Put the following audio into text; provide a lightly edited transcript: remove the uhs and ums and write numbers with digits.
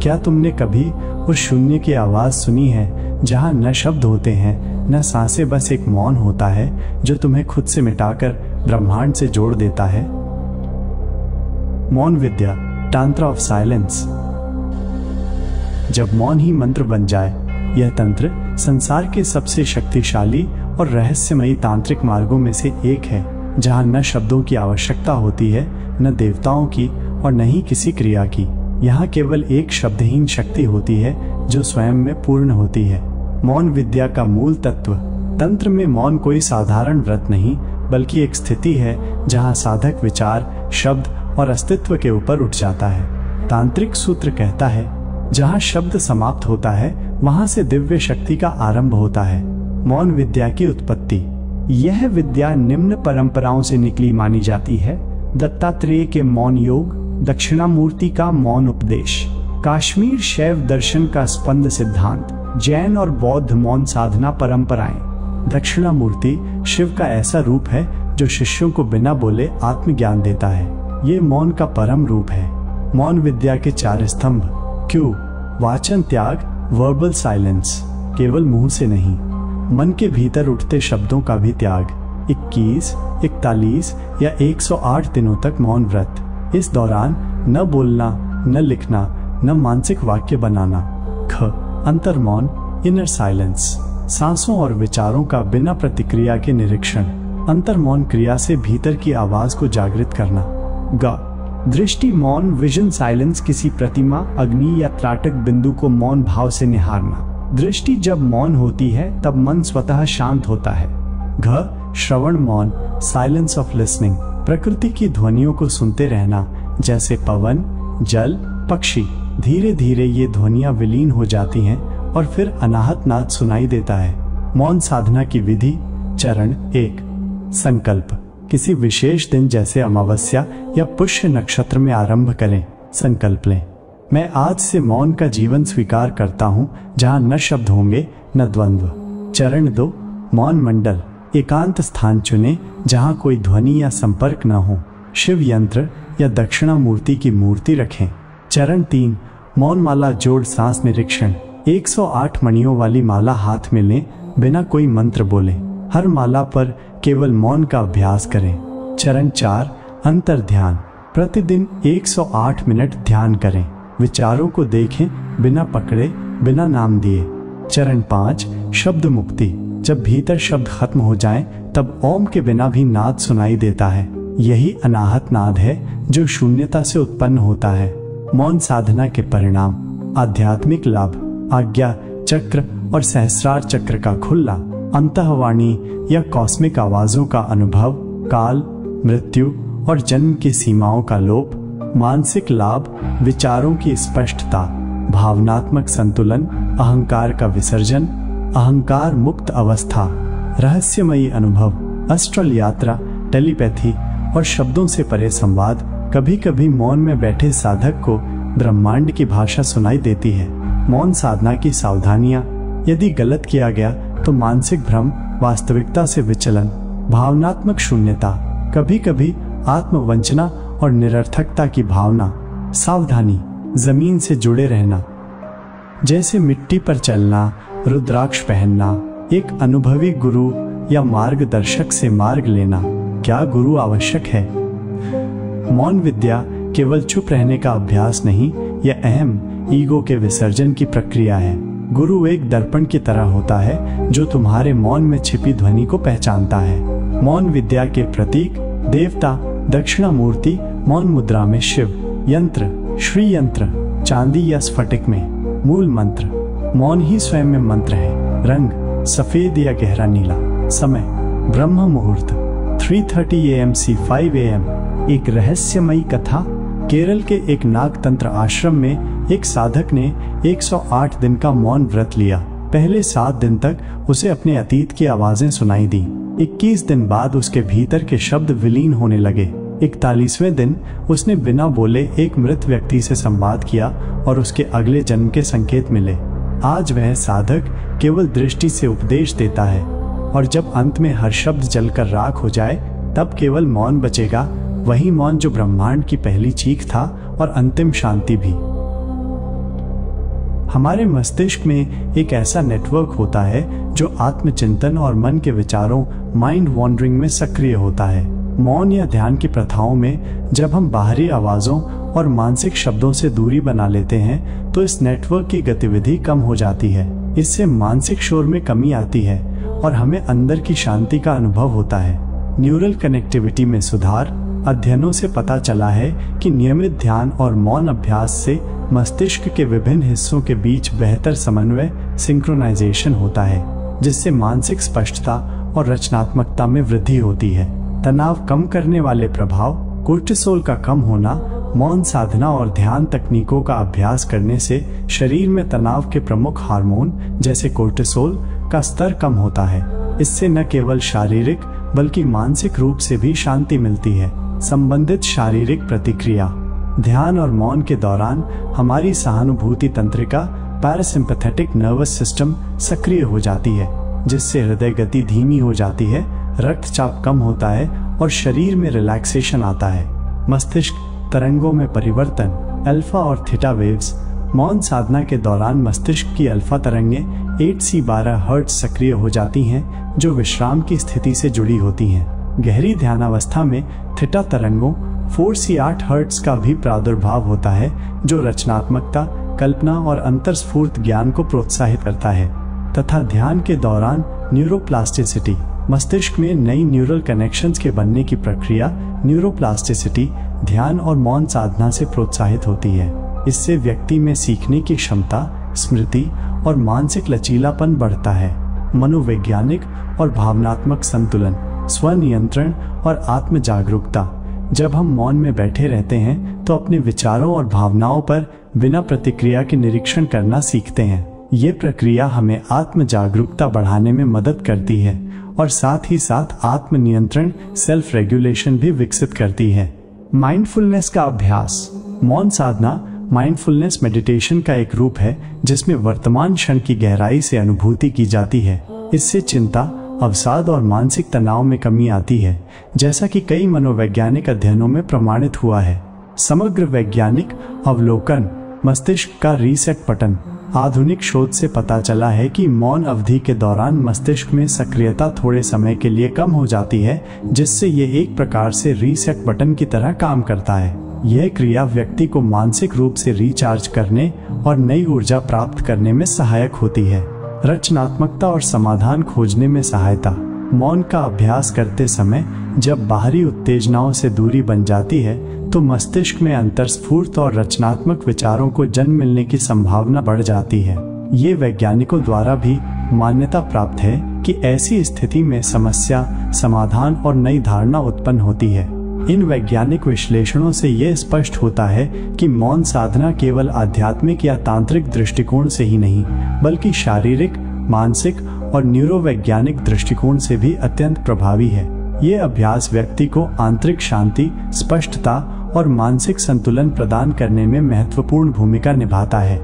क्या तुमने कभी उस शून्य की आवाज सुनी है जहां न शब्द होते हैं न सांसें, बस एक मौन होता है जो तुम्हें खुद से मिटाकर ब्रह्मांड से जोड़ देता है? मौन विद्या, तंत्र ऑफ साइलेंस। जब मौन ही मंत्र बन जाए, यह तंत्र संसार के सबसे शक्तिशाली और रहस्यमयी तांत्रिक मार्गों में से एक है, जहां न शब्दों की आवश्यकता होती है, न देवताओं की और न ही किसी क्रिया की। यहाँ केवल एक शब्दहीन शक्ति होती है जो स्वयं में पूर्ण होती है। मौन विद्या का मूल तत्व। तंत्र में मौन कोई साधारण व्रत नहीं, बल्कि एक स्थिति है जहाँ साधक विचार, शब्द और अस्तित्व के ऊपर उठ जाता है। तांत्रिक सूत्र कहता है, जहाँ शब्द समाप्त होता है वहां से दिव्य शक्ति का आरंभ होता है। मौन विद्या की उत्पत्ति। यह विद्या निम्न परंपराओं से निकली मानी जाती है: दत्तात्रेय के मौन योग, दक्षिणामूर्ति का मौन उपदेश, काश्मीर शैव दर्शन का स्पंद सिद्धांत, जैन और बौद्ध मौन साधना परंपराएं। दक्षिणामूर्ति शिव का ऐसा रूप है जो शिष्यों को बिना बोले आत्मज्ञान देता है। ये मौन का परम रूप है। मौन विद्या के 4 स्तंभ। क्यों? वाचन त्याग, वर्बल साइलेंस, केवल मुंह से नहीं, मन के भीतर उठते शब्दों का भी त्याग। 21, 41 या 108 दिनों तक मौन व्रत। इस दौरान न बोलना, न लिखना, न मानसिक वाक्य बनाना। ख, अंतर मौन, इनर साइलेंस, सांसों और विचारों का बिना प्रतिक्रिया के निरीक्षण। अंतर मौन क्रिया से भीतर की आवाज को जागृत करना। ग, दृष्टि मौन, विजन साइलेंस, किसी प्रतिमा, अग्नि या त्राटक बिंदु को मौन भाव से निहारना। दृष्टि जब मौन होती है तब मन स्वतः शांत होता है। घ, श्रवण मौन, साइलेंस ऑफ लिसनिंग, प्रकृति की ध्वनियों को सुनते रहना, जैसे पवन, जल, पक्षी। धीरे धीरे ये ध्वनियां विलीन हो जाती हैं और फिर अनाहत नाद सुनाई देता है। मौन साधना की विधि। चरण 1, संकल्प। किसी विशेष दिन जैसे अमावस्या या पुष्य नक्षत्र में आरंभ करें। संकल्प लें, मैं आज से मौन का जीवन स्वीकार करता हूँ, जहाँ न शब्द होंगे न द्वंद्व। चरण 2, मौन मंडल। एकांत स्थान चुनें जहाँ कोई ध्वनि या संपर्क न हो। शिव यंत्र या दक्षिणामूर्ति की मूर्ति रखें। चरण 3, मौन माला जोड़ सांस निरीक्षण। 108 मणियों वाली माला हाथ में लें, बिना कोई मंत्र बोले। हर माला पर केवल मौन का अभ्यास करें। चरण 4, अंतर ध्यान। प्रतिदिन 108 मिनट ध्यान करें। विचारों को देखें, बिना पकड़े, बिना नाम दिए। चरण 5, शब्द मुक्ति। जब भीतर शब्द खत्म हो जाएं, तब ओम के बिना भी नाद सुनाई देता है। यही अनाहत नाद है जो शून्यता से उत्पन्न होता है। मौन साधना के परिणाम। आध्यात्मिक लाभ। आज्ञा चक्र और सहस्रार चक्र का खुलना। अंतःवाणी या कॉस्मिक आवाजों का अनुभव। काल, मृत्यु और जन्म की सीमाओं का लोप। मानसिक लाभ। विचारों की स्पष्टता, भावनात्मक संतुलन, अहंकार का विसर्जन, अहंकार मुक्त अवस्था। रहस्यमयी अनुभव, अस्ट्रल यात्रा, टेलीपैथी और शब्दों से परे संवाद। कभी कभी मौन में बैठे साधक को ब्रह्मांड की भाषा सुनाई देती है। मौन साधना की सावधानियां। यदि गलत किया गया तो मानसिक भ्रम, वास्तविकता से विचलन, भावनात्मक शून्यता, कभी कभी आत्मवंचना और निरर्थकता की भावना। सावधानी, जमीन से जुड़े रहना, जैसे मिट्टी पर चलना, रुद्राक्ष पहनना, एक अनुभवी गुरु या मार्गदर्शक से मार्ग लेना। क्या गुरु आवश्यक है? मौन विद्या केवल चुप रहने का अभ्यास नहीं, यह अहम, ईगो के विसर्जन की प्रक्रिया है। गुरु एक दर्पण की तरह होता है जो तुम्हारे मौन में छिपी ध्वनि को पहचानता है। मौन विद्या के प्रतीक। देवता, दक्षिणामूर्ति, मौन मुद्रा में शिव। यंत्र, श्री यंत्र, चांदी या स्फटिक में। मूल मंत्र, मौन ही स्वयं में मंत्र है। रंग, सफेद या गहरा नीला। समय, ब्रह्म मुहूर्त 3:30 AM से 5 AM। एक रहस्यमयी कथा। केरल के एक नागतंत्र आश्रम में एक साधक ने 108 दिन का मौन व्रत लिया। पहले 7 दिन तक उसे अपने अतीत की आवाजें सुनाई दी। 21 दिन बाद उसके भीतर के शब्द विलीन होने लगे। 41वें दिन उसने बिना बोले एक मृत व्यक्ति से संवाद किया और उसके अगले जन्म के संकेत मिले। आज वह साधक केवल दृष्टि से उपदेश देता है, और जब अंत में हर शब्द जलकर राख हो जाए तब केवल मौन बचेगा, वही मौन जो ब्रह्मांड की पहली चीख था और अंतिम शांति भी। हमारे मस्तिष्क में एक ऐसा नेटवर्क होता है जो आत्मचिंतन और मन के विचारों माइंड वॉन्डरिंग में सक्रिय होता है। मौन या ध्यान की प्रथाओं में जब हम बाहरी आवाज़ों और मानसिक शब्दों से दूरी बना लेते हैं तो इस नेटवर्क की गतिविधि कम हो जाती है। इससे मानसिक शोर में कमी आती है और हमें अंदर की शांति का अनुभव होता है। न्यूरल कनेक्टिविटी में सुधार। अध्ययनों से पता चला है कि नियमित ध्यान और मौन अभ्यास से मस्तिष्क के विभिन्न हिस्सों के बीच बेहतर समन्वय सिंक्रोनाइजेशन होता है, जिससे मानसिक स्पष्टता और रचनात्मकता में वृद्धि होती है। तनाव कम करने वाले प्रभाव। कोर्टिसोल का कम होना। मौन साधना और ध्यान तकनीकों का अभ्यास करने से शरीर में तनाव के प्रमुख हार्मोन जैसे कोर्टिसोल का स्तर कम होता है। इससे न केवल शारीरिक बल्कि मानसिक रूप से भी शांति मिलती है। संबंधित शारीरिक प्रतिक्रिया। ध्यान और मौन के दौरान हमारी सहानुभूति तंत्रिका पैरासिम्पैथेटिक नर्वस सिस्टम सक्रिय हो जाती है, जिससे हृदय गति धीमी हो जाती है, रक्तचाप कम होता है और शरीर में रिलैक्सेशन आता है। मस्तिष्क तरंगों में परिवर्तन। अल्फा और थीटा वेव्स। मौन साधना के दौरान मस्तिष्क की अल्फा तरंगें 8C12 हर्ट्ज सक्रिय हो जाती हैं, जो विश्राम की स्थिति से जुड़ी होती हैं। गहरी ध्यानावस्था में थीटा तरंगों 4C8 हर्ट्ज का भी प्रादुर्भाव होता है, जो रचनात्मकता, कल्पना और अंतर्स्फूर्त ज्ञान को प्रोत्साहित करता है। तथा ध्यान के दौरान न्यूरोप्लास्टिसिटी। मस्तिष्क में नई न्यूरल कनेक्शंस के बनने की प्रक्रिया न्यूरोप्लास्टिसिटी ध्यान और मौन साधना से प्रोत्साहित होती है। इससे व्यक्ति में सीखने की क्षमता, स्मृति और मानसिक लचीलापन बढ़ता है। मनोवैज्ञानिक और भावनात्मक संतुलन। स्वनियंत्रण और आत्म जागरूकता। जब हम मौन में बैठे रहते हैं तो अपने विचारों और भावनाओं पर बिना प्रतिक्रिया के निरीक्षण करना सीखते हैं। ये प्रक्रिया हमें आत्म जागरूकता बढ़ाने में मदद करती है और साथ ही साथ आत्म नियंत्रण सेल्फ रेगुलेशन भी विकसित करती है। माइंडफुलनेस का अभ्यास। मौन साधना माइंडफुलनेस मेडिटेशन का एक रूप है जिसमें वर्तमान क्षण की गहराई से अनुभूति की जाती है। इससे चिंता, अवसाद और मानसिक तनाव में कमी आती है, जैसा कि कई मनोवैज्ञानिक अध्ययनों में प्रमाणित हुआ है। समग्र वैज्ञानिक अवलोकन। मस्तिष्क का रीसेट बटन। आधुनिक शोध से पता चला है कि मौन अवधि के दौरान मस्तिष्क में सक्रियता थोड़े समय के लिए कम हो जाती है, जिससे ये एक प्रकार से रीसेट बटन की तरह काम करता है। यह क्रिया व्यक्ति को मानसिक रूप से रिचार्ज करने और नई ऊर्जा प्राप्त करने में सहायक होती है। रचनात्मकता और समाधान खोजने में सहायता। मौन का अभ्यास करते समय जब बाहरी उत्तेजनाओं से दूरी बन जाती है तो मस्तिष्क में अंतर्स्फूर्त और रचनात्मक विचारों को जन्म मिलने की संभावना बढ़ जाती है। ये वैज्ञानिकों द्वारा भी मान्यता प्राप्त है कि ऐसी स्थिति में समस्या, समाधान और नई धारणा उत्पन्न होती है। इन वैज्ञानिक विश्लेषणों से यह स्पष्ट होता है कि मौन साधना केवल आध्यात्मिक या तांत्रिक दृष्टिकोण से ही नहीं, बल्कि शारीरिक, मानसिक और न्यूरोवैज्ञानिक दृष्टिकोण से भी अत्यंत प्रभावी है। ये अभ्यास व्यक्ति को आंतरिक शांति, स्पष्टता और मानसिक संतुलन प्रदान करने में महत्वपूर्ण भूमिका निभाता है।